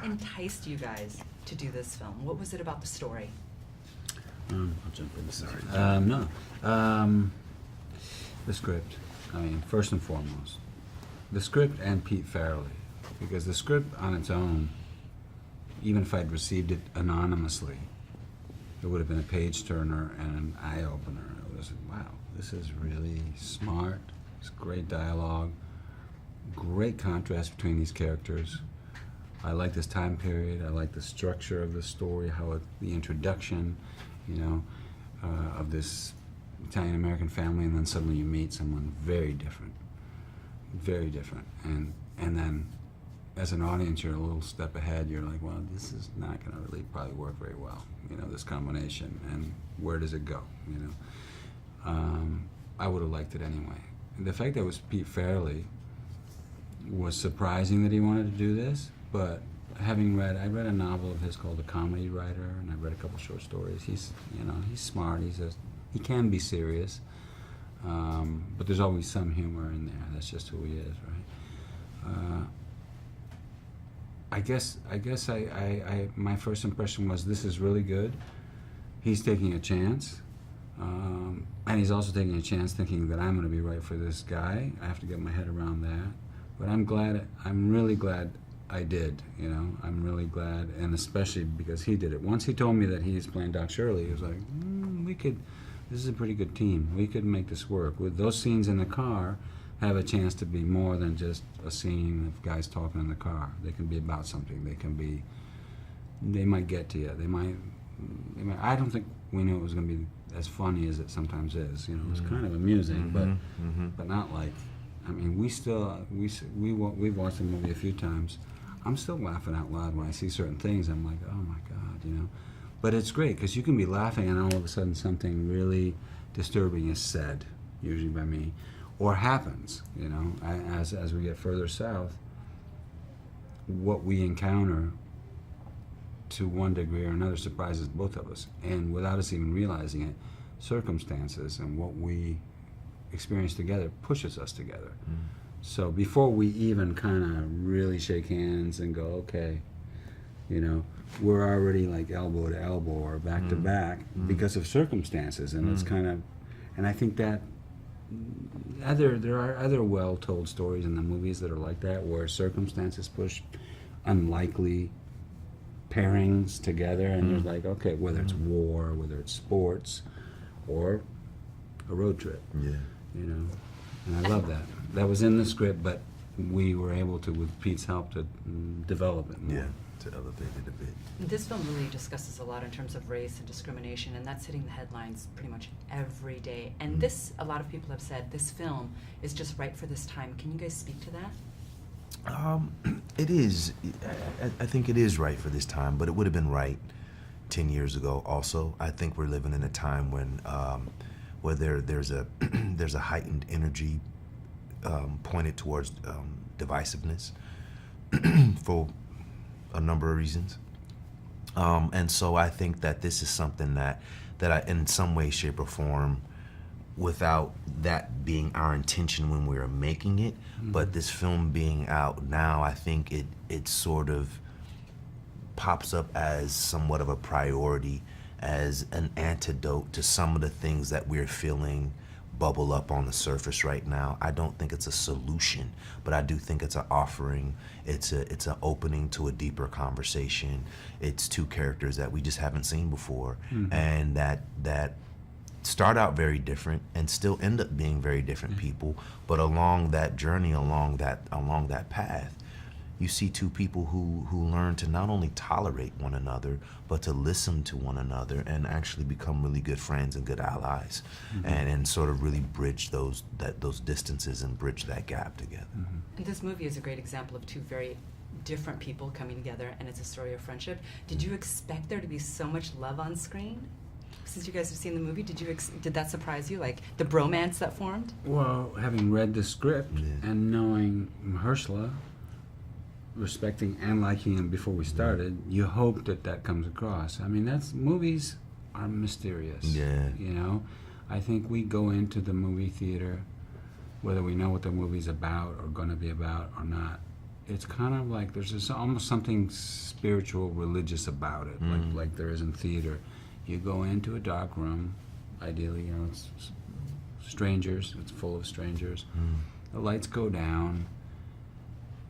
enticed you guys to do this film? What was it about the story? I'll jump in. Sorry. No. The script. I mean, first and foremost, the script and Pete Farrelly, because the script on its own, even if I'd received it anonymously, it would have been a page turner and an eye opener. It was like, wow, this is really smart. It's great dialogue, great contrast between these characters. I like this time period. I like the structure of the story, the introduction, of this Italian-American family, and then suddenly you meet someone very different, and then as an audience you're a little step ahead. You're like, well, this is not going to really probably work very well, this combination, and where does it go? I would have liked it anyway. The fact that it was Pete Farrelly was surprising that he wanted to do this, but I read a novel of his called The Comedy Writer, and I read a couple short stories. He's smart. He can be serious, but there's always some humor in there. That's just who he is, right? I guess my first impression was, this is really good. He's taking a chance, and he's also taking a chance thinking that I'm going to be right for this guy. I have to get my head around that, but I'm really glad I did. I'm really glad, and especially because he did it. Once he told me that he's playing Don Shirley, he was like, this is a pretty good team. We could make this work. With those scenes in the car, have a chance to be more than just a scene of guys talking in the car. They can be about something. They might get to you. They might. I don't think we knew it was going to be as funny as it sometimes is. It was kind of amusing, but not like. I mean, we've watched the movie a few times. I'm still laughing out loud when I see certain things. I'm like, oh my God, But it's great because you can be laughing and all of a sudden something really disturbing is said, usually by me, or happens. As we get further south, what we encounter to one degree or another surprises both of us, and without us even realizing it, circumstances and what we experience together pushes us together. So before we even kind of really shake hands and go, okay, we're already like elbow to elbow or back to back because of circumstances, and it's kind of, and I think that there are other well-told stories in the movies that are like that, where circumstances push unlikely pairings together, and you're like, okay, whether it's war, whether it's sports, or a road trip. Yeah. And I love that. That was in the script, but we were able to, with Pete's help, to develop it more. Yeah, to elevate it a bit. This film really discusses a lot in terms of race and discrimination, and that's hitting the headlines pretty much every day. And this, a lot of people have said, this film is just right for this time. Can you guys speak to that? It is. I think it is right for this time, but it would have been right 10 years ago also. I think we're living in a time when where there's a heightened energy pointed towards divisiveness for a number of reasons. And so I think that this is something that I, in some way, shape, or form, without that being our intention when we were making it, but this film being out now, I think it sort of pops up as somewhat of a priority, as an antidote to some of the things that we're feeling bubble up on the surface right now. I don't think it's a solution, but I do think it's an offering. It's an opening to a deeper conversation. It's two characters that we just haven't seen before, and that start out very different and still end up being very different people. But along that journey, along that path, you see two people who learn to not only tolerate one another, but to listen to one another and actually become really good friends and good allies, and sort of really bridge those distances and bridge that gap together. And this movie is a great example of two very different people coming together, and it's a story of friendship. Did you expect there to be so much love on screen? Since you guys have seen the movie, did that surprise you, like the bromance that formed? Well, having read the script and knowing Mahershala, respecting and liking him before we started, you hope that comes across. I mean, movies are mysterious. Yeah. I think we go into the movie theater, whether we know what the movie's about or going to be about or not, it's kind of like there's this almost something spiritual, religious about it, like there is in theater. You go into a dark room, ideally, you know, it's strangers, it's full of strangers. The lights go down,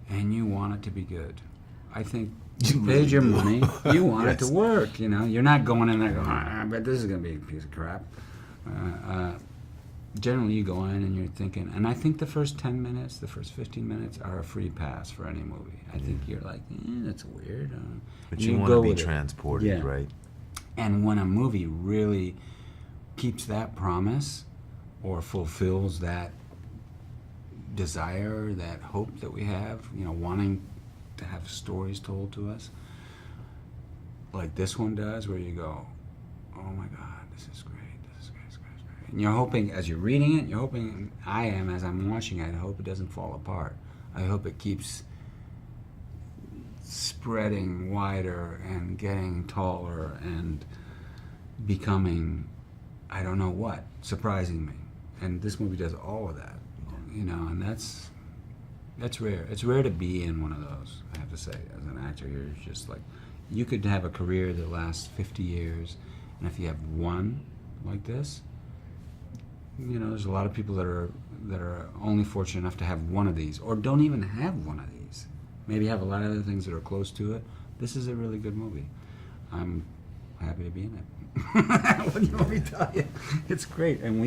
and you want it to be good. I think you paid your money, you want it to work, you know. You're not going in there going, I bet this is going to be a piece of crap. Generally, you go in and you're thinking, and I think the first 10 minutes, the first 15 minutes are a free pass for any movie. I think you're like, that's weird. But you want to be transported, right? And when a movie really keeps that promise or fulfills that desire, that hope that we have, you know, wanting to have stories told to us, like this one does, where you go, oh my God, this is great. And you're hoping, as you're reading it, you're hoping, I am, as I'm watching it, I hope it doesn't fall apart. I hope it keeps spreading wider and getting taller and becoming, I don't know what, surprising me. And this movie does all of that, you know, and that's rare. It's rare to be in one of those, I have to say, as an actor. You're just like, you could have a career that lasts 50 years, and if you have one like this, you know, there's a lot of people that are only fortunate enough to have one of these, or don't even have one of these. Maybe have a lot of other things that are close to it. This is a really good movie. I'm happy to be in it. What do you want me to tell you? It's great, and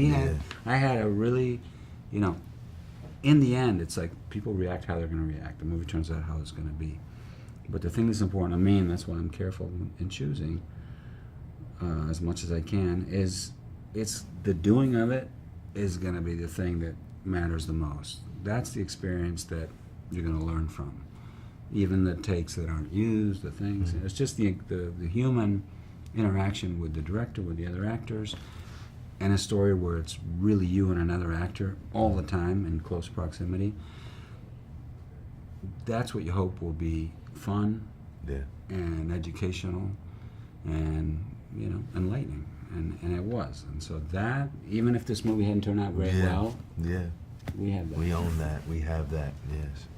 I had a really, you know, in the end, it's like people react how they're going to react. The movie turns out how it's going to be. But the thing that's important to me, and that's why I'm careful in choosing as much as I can, is it's the doing of it is going to be the thing that matters the most. That's the experience that you're going to learn from. Even the takes that aren't used, the things. It's just the human interaction with the director, with the other actors, and a story where it's really you and another actor all the time in close proximity. That's what you hope will be fun and educational and, you know, enlightening. And it was. And so that, even if this movie hadn't turned out very well, we have that. We own that. We have that, yes.